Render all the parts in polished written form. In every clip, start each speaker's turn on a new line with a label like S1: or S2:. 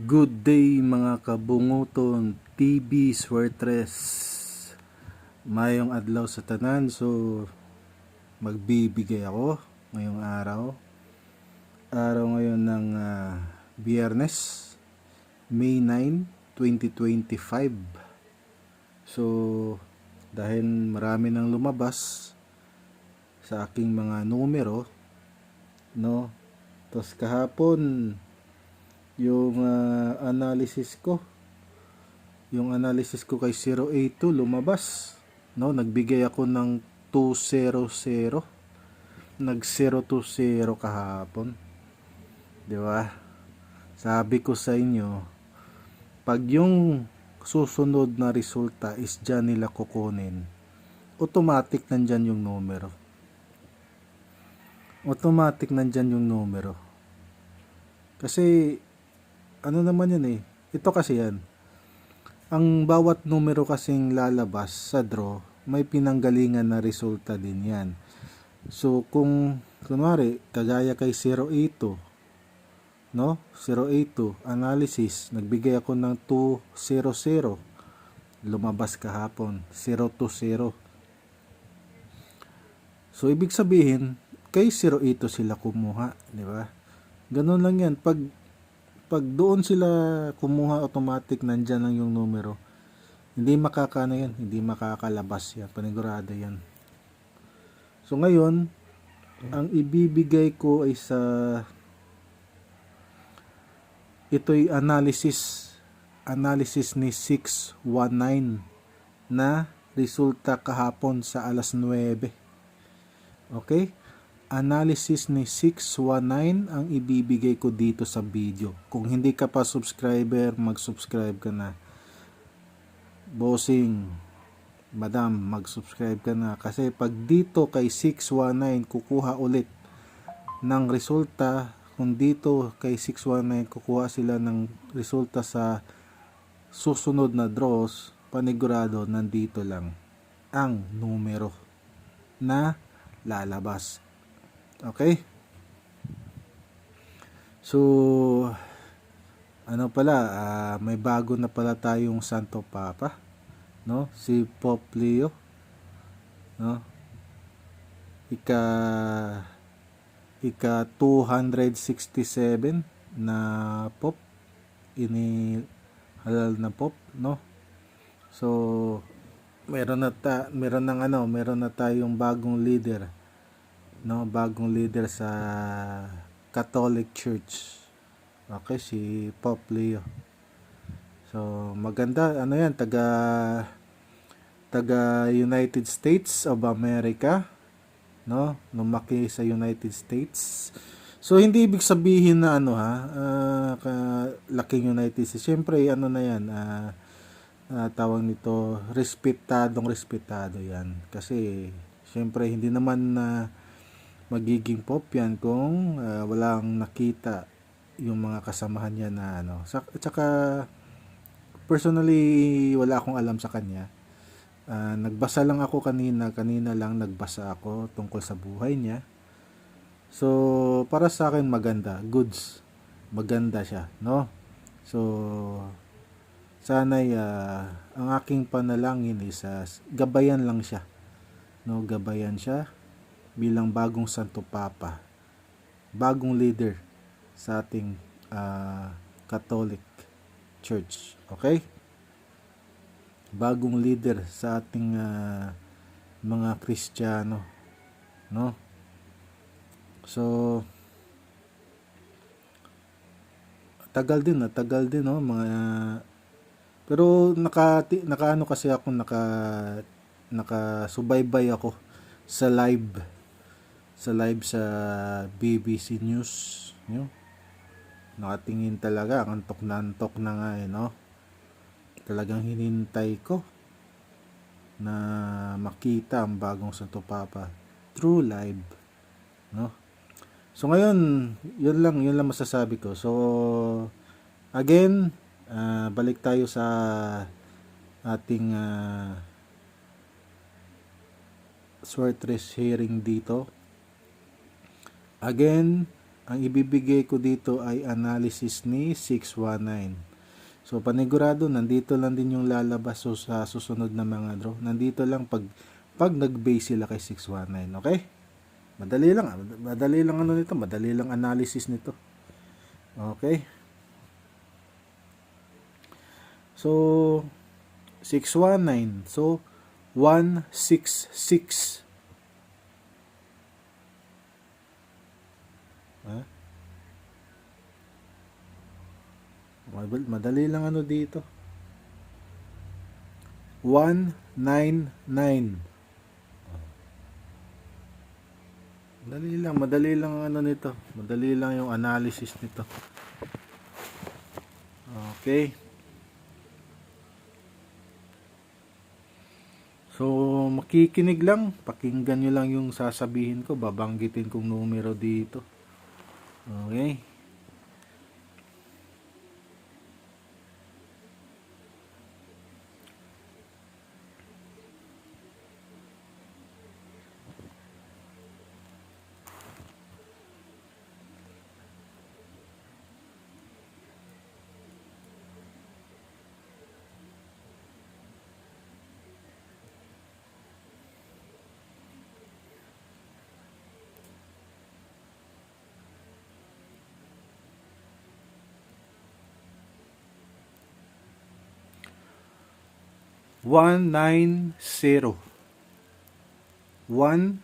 S1: Good day mga kabunguton, TV Swertres. Mayong adlaw sa tanan, so magbibigay ako ngayong araw. Araw ngayon ng Biyernes, May 9, 2025. So dahil marami nang lumabas sa aking mga numero, no? Tapos kahapon yung analysis ko kay 082 lumabas, no? Nagbigay ako ng 200, nag 020 kahapon, di ba? Sabi ko sa inyo, pag yung susunod na resulta is dyan nila kukunin, automatic nandyan yung numero, kasi ano naman yan ito kasi yan, ang bawat numero kasing lalabas sa draw may pinanggalingan na resulta din yan. So kung kunwari kagaya kay 082, no, 082 analysis, nagbigay ako ng 200, lumabas kahapon 020. So ibig sabihin kay 082 sila kumuha, di ba? Ganun lang yan. Pag doon sila kumuha, automatic nandyan lang yung numero. Hindi makakano yan, hindi makakalabas yan, panigurado yan. So ngayon, ang ibibigay ko ay ito'y analysis ni 619 na resulta kahapon sa alas 9. Okay? Analysis ni 619 ang ibibigay ko dito sa video. Kung hindi ka pa subscriber, mag-subscribe ka na. Bossing, madam, mag-subscribe ka na. Kasi pag dito kay 619 kukuha ulit ng resulta, kung dito kay 619 kukuha sila ng resulta sa susunod na draws, panigurado nandito lang ang numero na lalabas. Okay? So, ano pala, may bago na pala tayong Santo Papa, no? Si Pope Leo, no? Ika 267 na Pope, halal na Pope, no? So, meron na tayong bagong leader, no, bagong leader sa Catholic Church. Okay, si Pope Leo. So maganda, ano yan, taga United States of America, no, lumaki sa United States. So hindi ibig sabihin na laking United States. Siyempre ano na yan, tawag nito, respetado yan, kasi siyempre hindi naman magiging Pope yan kung walang nakita yung mga kasamahan niya na at saka personally wala akong alam sa kanya. Nagbasa lang ako kanina lang nagbasa ako tungkol sa buhay niya. So para sa akin maganda siya, no? So sana'y ang aking panalangin is gabayan lang siya, no? Gabayan siya bilang bagong Santo Papa, bagong leader sa ating Catholic Church. Okay? Bagong leader sa ating mga Kristiyano, no? So tagal din no, mga pero nakaano kasi ako, nakasubaybay ako sa live sa BBC News, no? Nakatingin talaga, antok na nga no? Talagang hinintay ko na makita ang bagong Santo Papa through live, no? So ngayon, yun lang masasabi ko. So again, balik tayo sa ating Swertres hearing dito. Again, ang ibibigay ko dito ay analysis ni 619. So panigurado nandito lang din yung lalabas so sa susunod na mga draw. Nandito lang pag nag-base sila kay 619, okay? Madali lang ano nito, madali lang analysis nito. Okay? So 619. So 166. Ha? Madali lang ano dito. 199. Madali lang ano nito. Madali lang yung analysis nito. Okay. So, makikinig lang. Pakinggan nyo lang yung sasabihin ko. Babanggitin kong numero dito. Okay. One nine zero. 190.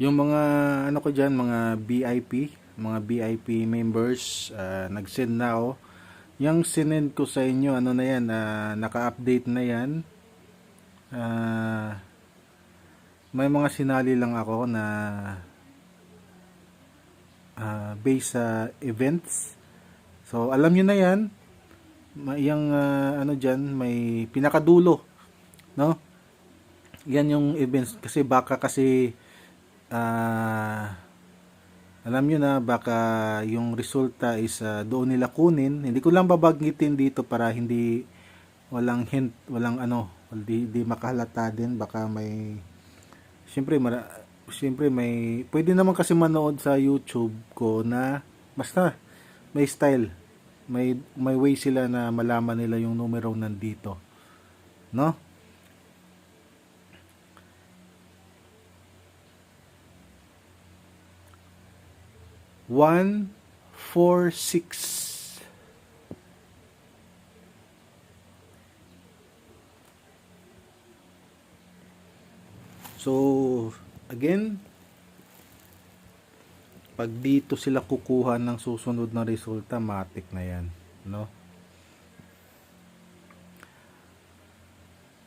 S1: Yung mga ano ko diyan, mga VIP members, nag-send na ako. Yung sinend ko sa inyo, ano na yan, naka-update na yan. May mga sinali lang ako na based sa events. So, alam nyo na yan. Yung ano dyan, may pinakadulo. No? Yan yung events. Kasi baka alam nyo na baka yung resulta is doon nila kunin. Hindi ko lang babanggitin dito para hindi walang hint, walang ano, di makahalata din. Baka may siyempre may pwede naman kasi manood sa YouTube ko na basta may style. May way sila na malaman nila yung numero nandito. No? One, 4, 6. So, again, pag dito sila kukuha ng susunod na resulta, matik na yan, no?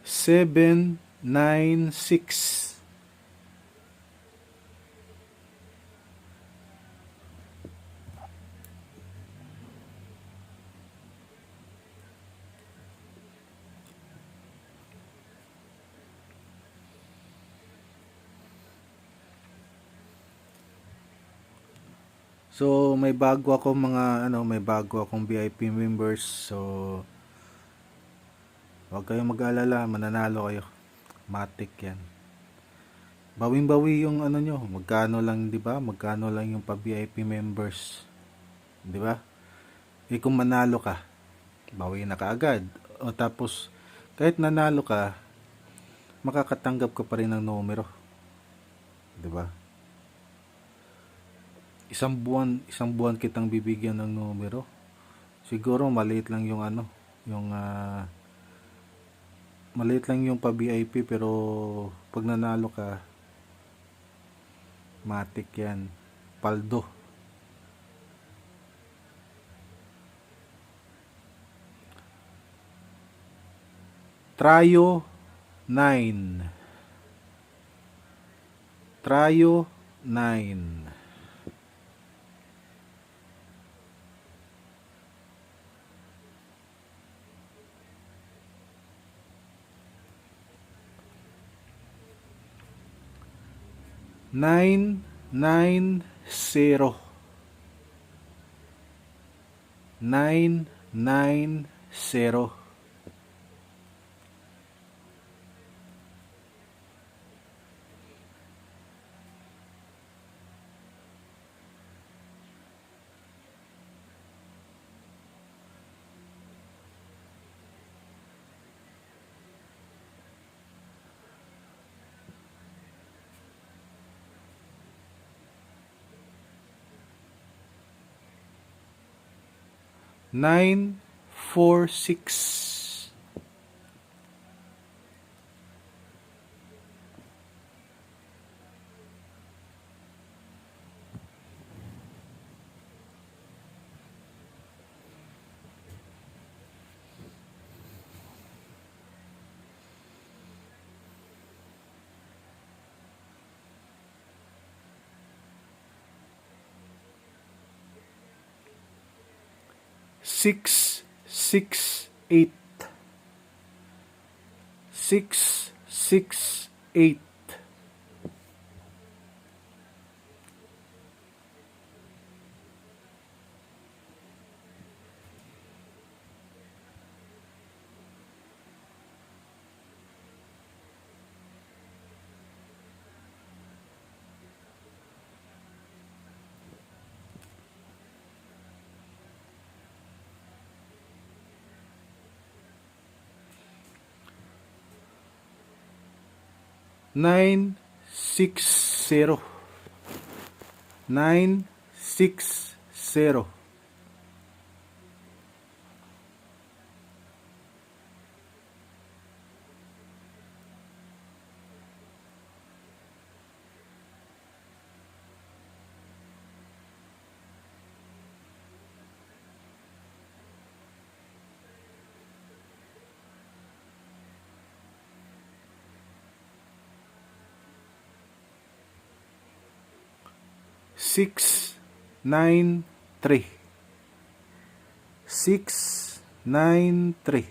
S1: 7, 9, 6. So, may bago akong VIP members. So, huwag kayong mag-alala, mananalo kayo. Matik 'yan. Bawing-bawi yung ano nyo, magkano lang, 'di ba? Magkano lang yung pa-VIP members. 'Di ba? Kung manalo ka, bawi na kaagad. O tapos kahit nanalo ka, makakatanggap ka pa rin ng numero. 'Di ba? Isang buwan kitang bibigyan ng numero. Siguro maliit lang yung ano, yung maliit lang yung pa-VIP pero pag nanalo ka, matik yan. Paldo. Tryo 9. Tryo 9. 990. 990. 946. 668. 668. 960. 960. 693. 693.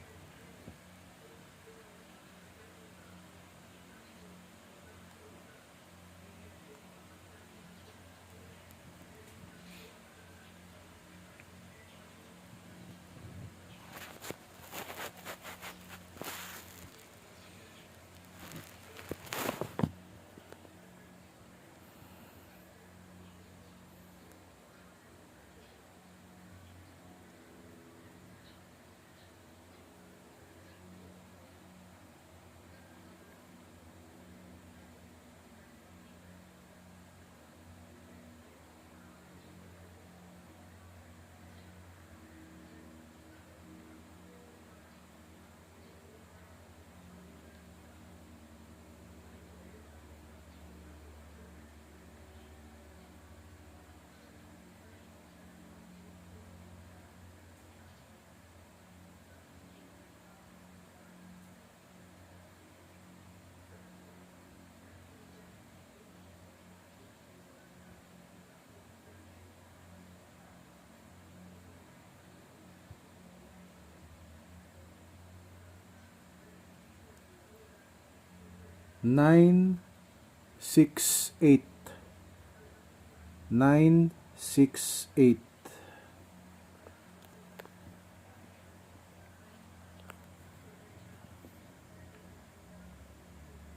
S1: 968. 968.